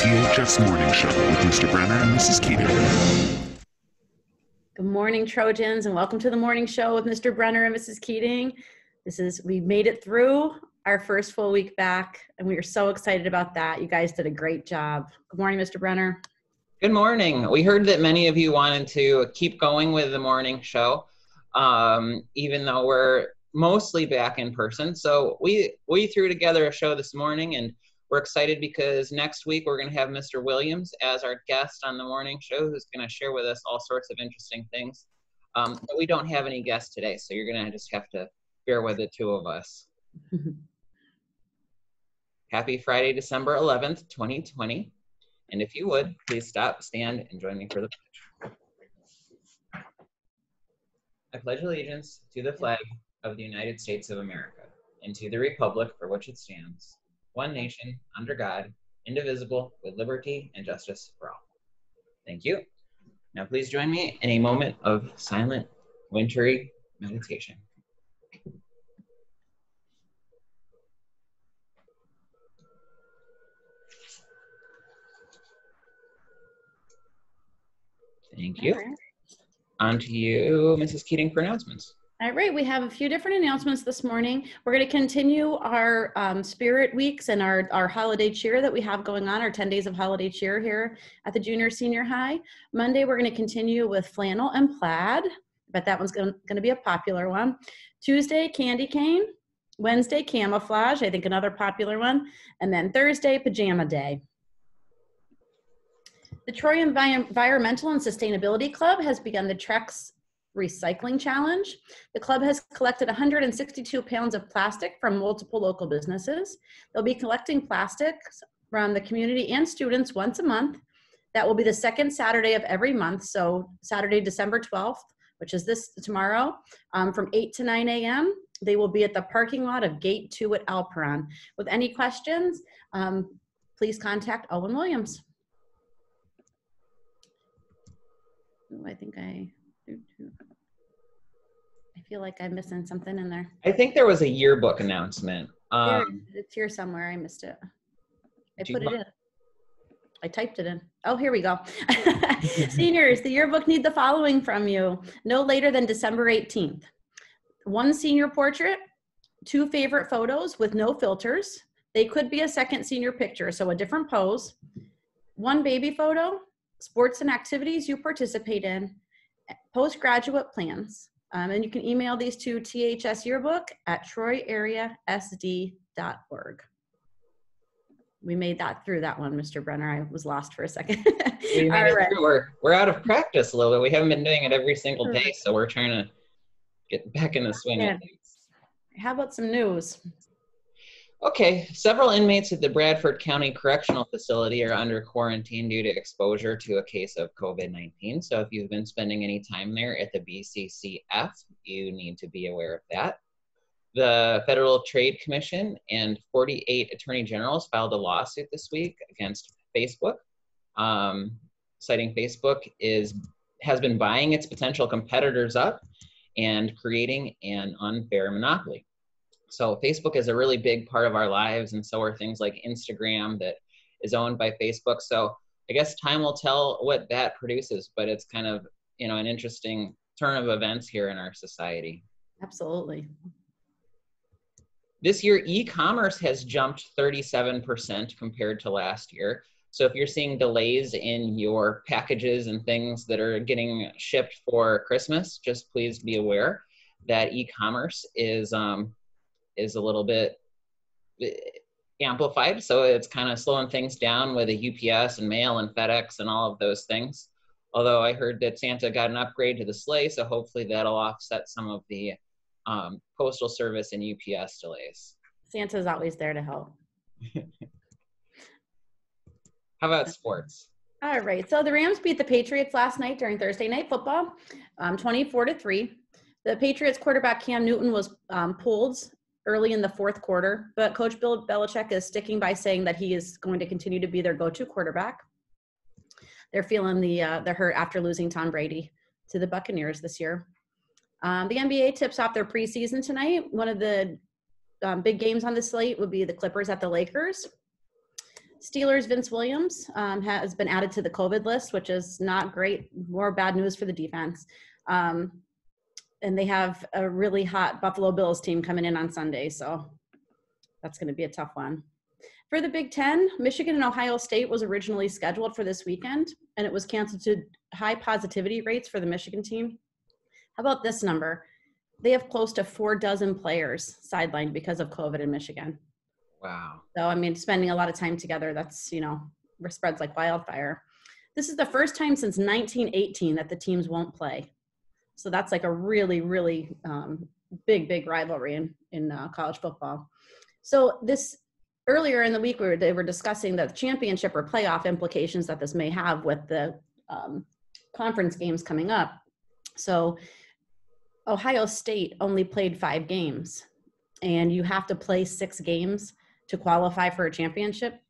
CHS Morning Show with Mr. Brenner and Mrs. Keating. Good morning, Trojans, and welcome to the morning show with Mr. Brenner and Mrs. Keating. We made it through our first full week back, and we are so excited about that. You guys did a great job. Good morning, Mr. Brenner. Good morning. We heard that many of you wanted to keep going with the morning show, even though we're mostly back in person. So we threw together a show this morning, and we're excited because next week we're going to have Mr. Williams as our guest on the morning show, who's going to share with us all sorts of interesting things. But we don't have any guests today, so you're going to just have to bear with the two of us. Happy Friday, December 11th, 2020. And if you would, please stop, stand, and join me for the pledge. I pledge allegiance to the flag of the United States of America and to the republic for which it stands, one nation, under God, indivisible, with liberty and justice for all. Thank you. Now please join me in a moment of silent, wintry meditation. Thank you. All right. On to you, Mrs. Keating, for announcements. All right, we have a few different announcements this morning. We're going to continue our Spirit Weeks and our holiday cheer that we have going on, our 10 days of holiday cheer here at the junior senior high. Monday, we're going to continue with flannel and plaid. I bet that one's going to be a popular one. Tuesday, candy cane. Wednesday, camouflage, I think another popular one. And then Thursday, pajama day. The Troy Environmental and Sustainability Club has begun the Trex Recycling Challenge. The club has collected 162 pounds of plastic from multiple local businesses. They'll be collecting plastics from the community and students once a month. That will be the second Saturday of every month. So Saturday, December 12th, which is tomorrow, from 8 to 9 a.m. They will be at the parking lot of Gate 2 at Alperon. With any questions, please contact Owen Williams. Oh, I feel like I'm missing something in there. I think there was a yearbook announcement. It's here somewhere. I missed it. I put it in. I typed it in. Oh, here we go. Seniors, the yearbook need the following from you. No later than December 18th. 1 senior portrait, 2 favorite photos with no filters. They could be a second senior picture, so a different pose. 1 baby photo, sports and activities you participate in, postgraduate plans. And you can email these to thsyearbook@troyareasd.org. We made that through that one, Mr. Brenner. I was lost for a second. All right. We're out of practice a little bit. We haven't been doing it every single day, so we're trying to get back in the swing of things. How about some news? Okay, several inmates at the Bradford County Correctional Facility are under quarantine due to exposure to a case of COVID-19. So if you've been spending any time there at the BCCF, you need to be aware of that. The Federal Trade Commission and 48 attorney generals filed a lawsuit this week against Facebook, citing Facebook has been buying its potential competitors up and creating an unfair monopoly. So Facebook is a really big part of our lives, and so are things like Instagram that is owned by Facebook. So I guess time will tell what that produces, but it's kind of, an interesting turn of events here in our society. Absolutely. This year, e-commerce has jumped 37% compared to last year. So if you're seeing delays in your packages and things that are getting shipped for Christmas, just please be aware that e-commerce is a little bit amplified. So it's kind of slowing things down with a UPS and mail and FedEx and all of those things. Although I heard that Santa got an upgrade to the sleigh, so hopefully that'll offset some of the postal service and UPS delays. Santa's always there to help. How about sports? All right, so the Rams beat the Patriots last night during Thursday Night Football, 24-3. The Patriots quarterback Cam Newton was pulled early in the fourth quarter, but Coach Bill Belichick is sticking by saying that he is going to continue to be their go-to quarterback. They're feeling the hurt after losing Tom Brady to the Buccaneers this year. The NBA tips off their preseason tonight. One of the big games on the slate would be the Clippers at the Lakers. Steelers' Vince Williams has been added to the COVID list, which is not great. More bad news for the defense. And they have a really hot Buffalo Bills team coming in on Sunday, so that's going to be a tough one. For the Big Ten, Michigan and Ohio State was originally scheduled for this weekend, and it was canceled to high positivity rates for the Michigan team. How about this number? They have close to 4 dozen players sidelined because of COVID in Michigan. Wow. So, I mean, spending a lot of time together, that's, spreads like wildfire. This is the first time since 1918 that the teams won't play. So that's like a really, really big rivalry in college football. So earlier in the week, they were discussing the championship or playoff implications that this may have with the conference games coming up. So Ohio State only played 5 games, and you have to play 6 games to qualify for a championship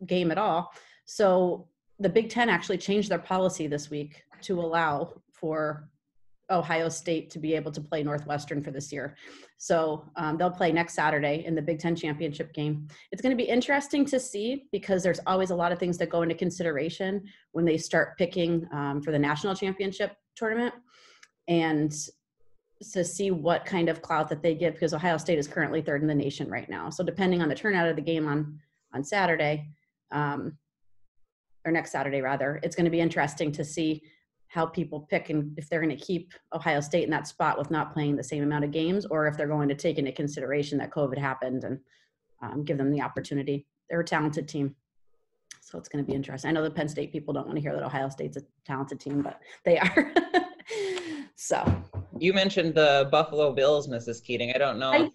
game at all. So the Big Ten actually changed their policy this week to allow for Ohio State to be able to play Northwestern for this year. So they'll play next Saturday in the Big Ten championship game. It's going to be interesting to see because there's always a lot of things that go into consideration when they start picking for the national championship tournament, and to see what kind of clout that they give, because Ohio State is currently 3rd in the nation right now. So depending on the turnout of the game on Saturday, or next Saturday rather, it's going to be interesting to see how people pick and if they're going to keep Ohio State in that spot with not playing the same amount of games, or if they're going to take into consideration that COVID happened and give them the opportunity. They're a talented team. So it's going to be interesting. I know the Penn State people don't want to hear that Ohio State's a talented team, but they are. So. You mentioned the Buffalo Bills, Mrs. Keating. I don't know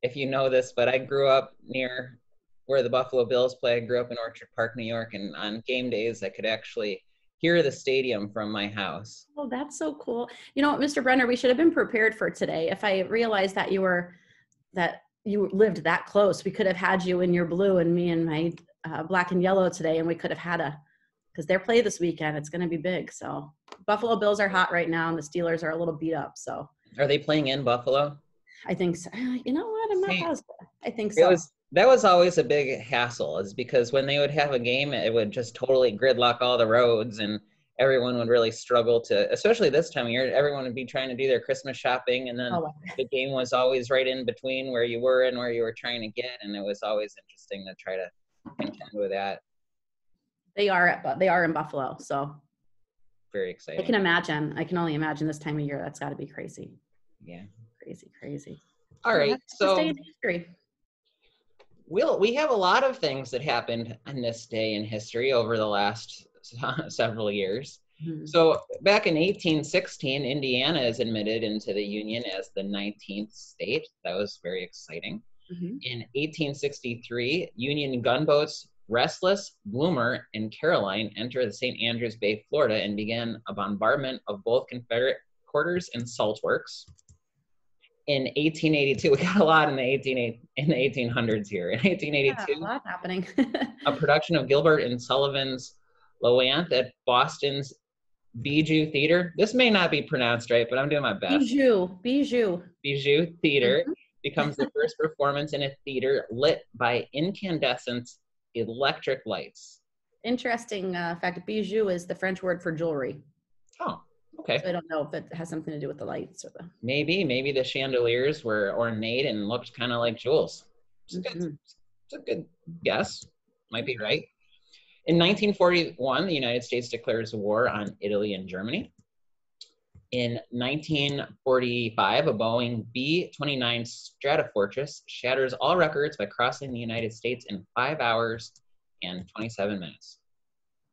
if you know this, but I grew up near where the Buffalo Bills play. I grew up in Orchard Park, New York, and on game days I could actually hear the stadium from my house. Oh, that's so cool. Mr. Brenner, we should have been prepared for today. If I realized that you lived that close, we could have had you in your blue and me in my black and yellow today, and we could have had because they're play this weekend. It's going to be big. So Buffalo Bills are hot right now, and the Steelers are a little beat up. So are they playing in Buffalo? I think so. You know what? I'm not positive. I think so. That was always a big hassle, is because when they would have a game, it would just totally gridlock all the roads, and everyone would really struggle to, especially this time of year, everyone would be trying to do their Christmas shopping, and then the game was always right in between where you were and where you were trying to get, and it was always interesting to try to contend with that. They are in Buffalo, so very exciting. I can only imagine this time of year. That's got to be crazy. Yeah, crazy. All right, so in history. We have a lot of things that happened on this day in history over the last several years. Mm-hmm. So back in 1816, Indiana is admitted into the Union as the 19th state. That was very exciting. Mm-hmm. In 1863, Union gunboats Restless, Bloomer, and Caroline enter the St. Andrews Bay, Florida, and began a bombardment of both Confederate quarters and salt works. In 1882, we got a lot in the 1800s here. In 1882, a lot happening. a production of Gilbert and Sullivan's Loanthe at Boston's Bijou Theater. This may not be pronounced right, but I'm doing my best. Bijou Theater becomes the first performance in a theater lit by incandescent electric lights. Interesting fact, bijou is the French word for jewelry. Oh, okay. So I don't know if it has something to do with the lights or the... Maybe the chandeliers were ornate and looked kind of like jewels. It's a good guess. Might be right. In 1941, the United States declares war on Italy and Germany. In 1945, a Boeing B-29 Stratofortress shatters all records by crossing the United States in 5 hours and 27 minutes.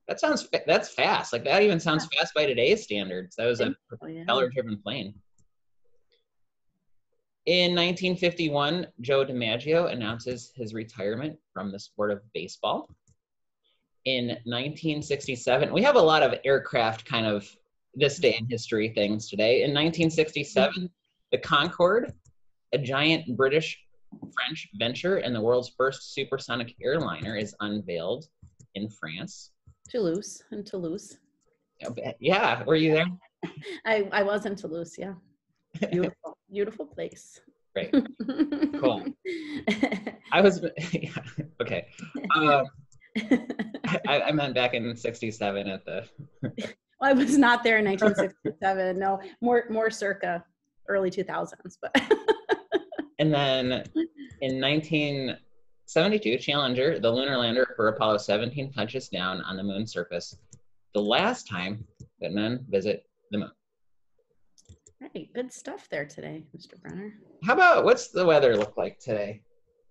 That's fast. Like, that even sounds fast by today's standards. That was a propeller-driven plane. In 1951, Joe DiMaggio announces his retirement from the sport of baseball. In 1967, we have a lot of aircraft kind of this day in history things today. In 1967, the Concorde, a giant British-French venture and the world's first supersonic airliner, is unveiled in France. Toulouse. Yeah, were you there? I was in Toulouse, yeah. Beautiful place. Great. Cool. I was, yeah, okay. I meant back in 67 at the. Well, I was not there in 1967. No, more circa early 2000s, but. And then in 1972, Challenger, the lunar lander for Apollo 17, touches down on the moon's surface, the last time that men visit the moon. Right, good stuff there today, Mr. Brenner. How about, what's the weather look like today?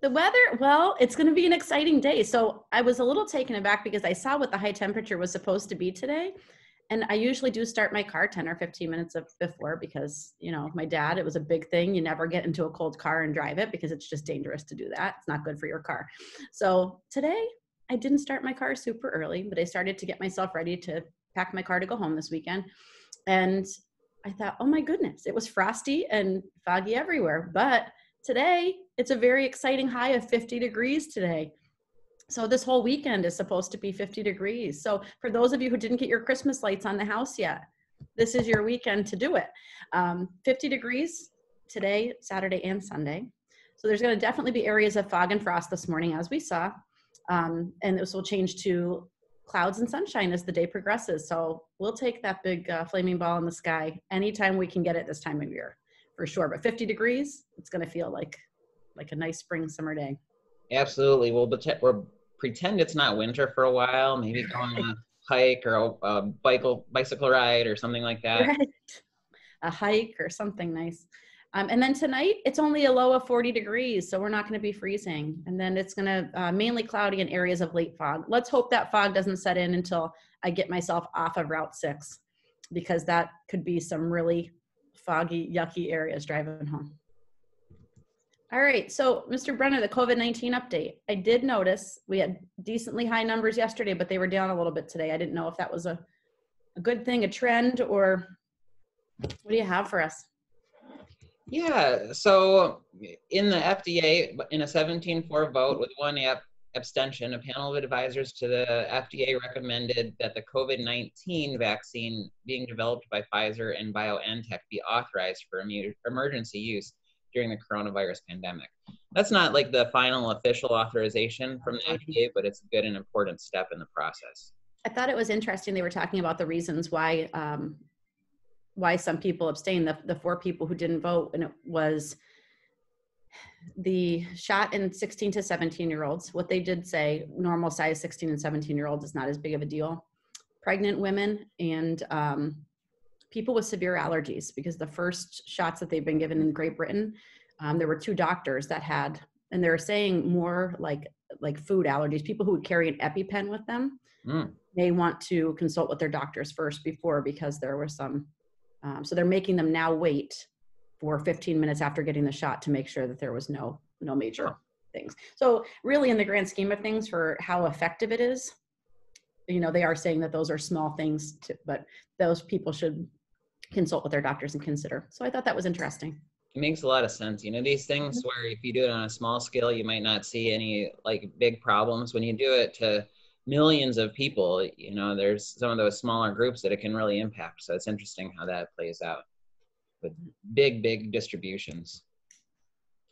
The weather, well, it's going to be an exciting day. So I was a little taken aback because I saw what the high temperature was supposed to be today. And I usually do start my car 10 or 15 minutes before because, you know, my dad, it was a big thing. You never get into a cold car and drive it because it's just dangerous to do that. It's not good for your car. So today I didn't start my car super early, but I started to get myself ready to pack my car to go home this weekend. And I thought, oh my goodness, it was frosty and foggy everywhere. But today it's a very exciting high of 50 degrees today. So this whole weekend is supposed to be 50 degrees. So for those of you who didn't get your Christmas lights on the house yet, this is your weekend to do it. 50 degrees today, Saturday and Sunday. So there's going to definitely be areas of fog and frost this morning, as we saw. And this will change to clouds and sunshine as the day progresses. So we'll take that big flaming ball in the sky anytime we can get it this time of year, for sure. But 50 degrees, it's going to feel like a nice spring summer day. Absolutely. We'll pretend it's not winter for a while, maybe go on a hike or a bicycle ride or something like that. Right. A hike or something nice. And then tonight, it's only a low of 40 degrees, so we're not going to be freezing. And then it's going to mainly cloudy in areas of late fog. Let's hope that fog doesn't set in until I get myself off of Route 6, because that could be some really foggy, yucky areas driving home. All right, so Mr. Brenner, the COVID-19 update. I did notice we had decently high numbers yesterday, but they were down a little bit today. I didn't know if that was a good thing, a trend, or what do you have for us? Yeah, so in the FDA, in a 17-4 vote with one abstention, a panel of advisors to the FDA recommended that the COVID-19 vaccine being developed by Pfizer and BioNTech be authorized for emergency use during the coronavirus pandemic. That's not like the final official authorization from the FDA, but it's a good and important step in the process. I thought it was interesting. They were talking about the reasons why some people abstained. The 4 people who didn't vote, and it was the shot in 16 to 17-year-olds. What they did say, normal size 16 and 17-year-olds is not as big of a deal. Pregnant women and people with severe allergies, because the first shots that they've been given in Great Britain, there were 2 doctors that had, and they're saying more like food allergies, people who would carry an EpiPen with them, may want to consult with their doctors first before, because there were some, so they're making them now wait for 15 minutes after getting the shot to make sure that there was no major things. So really, in the grand scheme of things, for how effective it is, you know, they are saying that those are small things, but those people should consult with their doctors and consider. So I thought that was interesting. It makes a lot of sense. You know, these things where if you do it on a small scale, you might not see any like big problems. When you do it to millions of people, you know, there's some of those smaller groups that it can really impact. So it's interesting how that plays out with big distributions.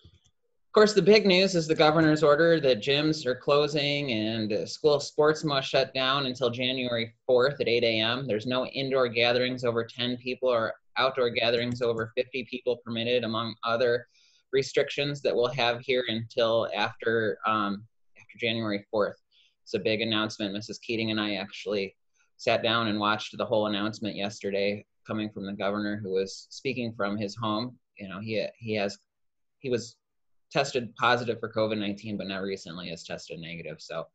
Of course, the big news is the governor's order that gyms are closing and school sports must shut down until January 4th at 8 a.m. There's no indoor gatherings over 10 people or outdoor gatherings over 50 people permitted, among other restrictions that we'll have here until after January 4th. It's a big announcement. Mrs. Keating and I actually sat down and watched the whole announcement yesterday coming from the governor, who was speaking from his home. You know, he was tested positive for COVID-19, but now recently has tested negative. So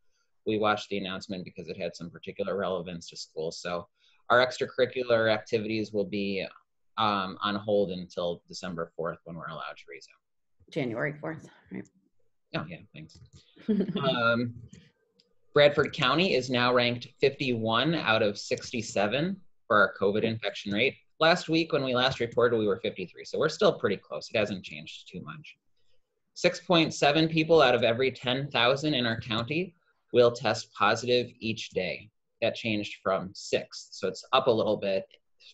we watched the announcement because it had some particular relevance to school. So our extracurricular activities will be on hold until December 4th, when we're allowed to resume. January 4th, right? Oh yeah, thanks. Bradford County is now ranked 51 out of 67 for our COVID infection rate. Last week, when we last reported, we were 53. So we're still pretty close. It hasn't changed too much. 6.7 people out of every 10,000 in our county will test positive each day. That changed from 6. So it's up a little bit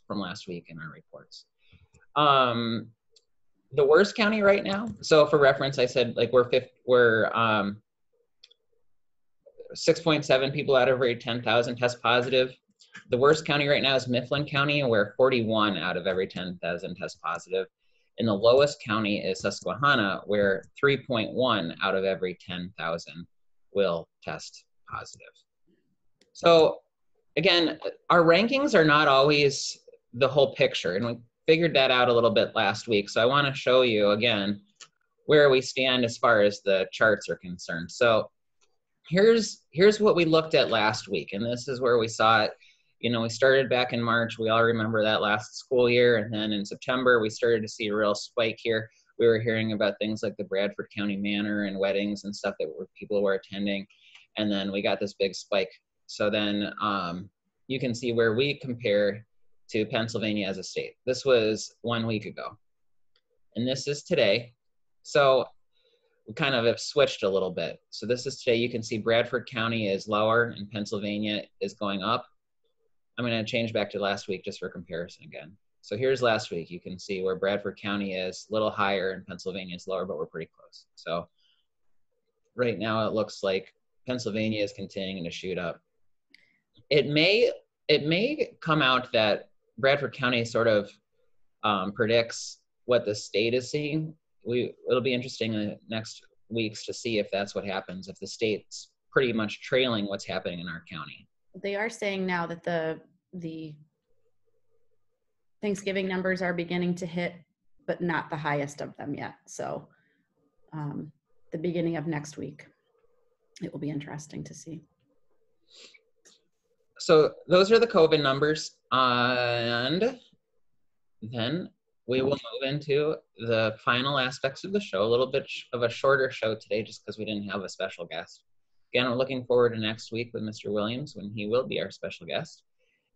from last week in our reports. the worst county right now. So for reference, I said like we're 6.7 people out of every 10,000 test positive. The worst county right now is Mifflin County, where 41 out of every 10,000 test positive. And the lowest county is Susquehanna, where 3.1 out of every 10,000 will test positive. So again, our rankings are not always the whole picture, and we figured that out a little bit last week. So I want to show you again where we stand as far as the charts are concerned. So here's what we looked at last week, and this is where we saw it. You know, we started back in March. We all remember that last school year. And then in September, we started to see a real spike here. We were hearing about things like the Bradford County Manor and weddings and stuff that people were attending. And then we got this big spike. So then you can see where we compare to Pennsylvania as a state. This was 1 week ago. And this is today. So we kind of have switched a little bit. So this is today. You can see Bradford County is lower and Pennsylvania is going up. I'm going to change back to last week just for comparison again. So here's last week. You can see where Bradford County is a little higher and Pennsylvania is lower, but we're pretty close. So right now it looks like Pennsylvania is continuing to shoot up. It may come out that Bradford County sort of predicts what the state is seeing. It'll be interesting in the next weeks to see if that's what happens, if the state's pretty much trailing what's happening in our county. They are saying now that the Thanksgiving numbers are beginning to hit, but not the highest of them yet. So the beginning of next week, it will be interesting to see. So those are the COVID numbers. And then we will move into the final aspects of the show, a little bit of a shorter show today just because we didn't have a special guest. Again, we're looking forward to next week with Mr. Williams when he will be our special guest.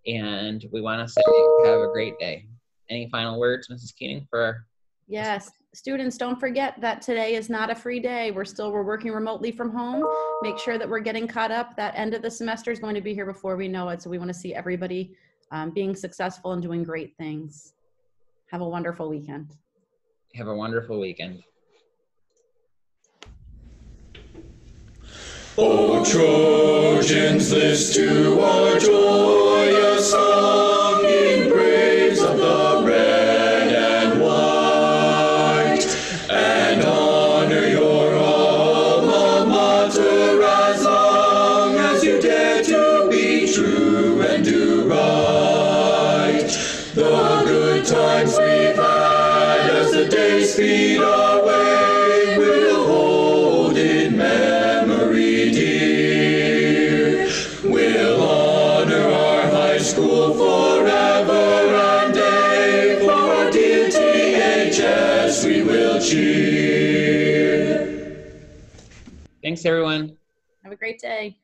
And we want to say have a great day. Any final words, Mrs. Keating, for Yes, students, don't forget that today is not a free day. We're working remotely from home. Make sure that we're getting caught up. That end of the semester is going to be here before we know it. So we want to see everybody being successful and doing great things. Have a wonderful weekend. Have a wonderful weekend. O Trojans, list to our joyous song in praise of the red and white, and honor your alma mater as long as you dare to be true and do right. The good times we've had as the days speed away will hold in memory dear. We'll honor our high school forever and day. For our dear THS we will cheer. Thanks, everyone. Have a great day.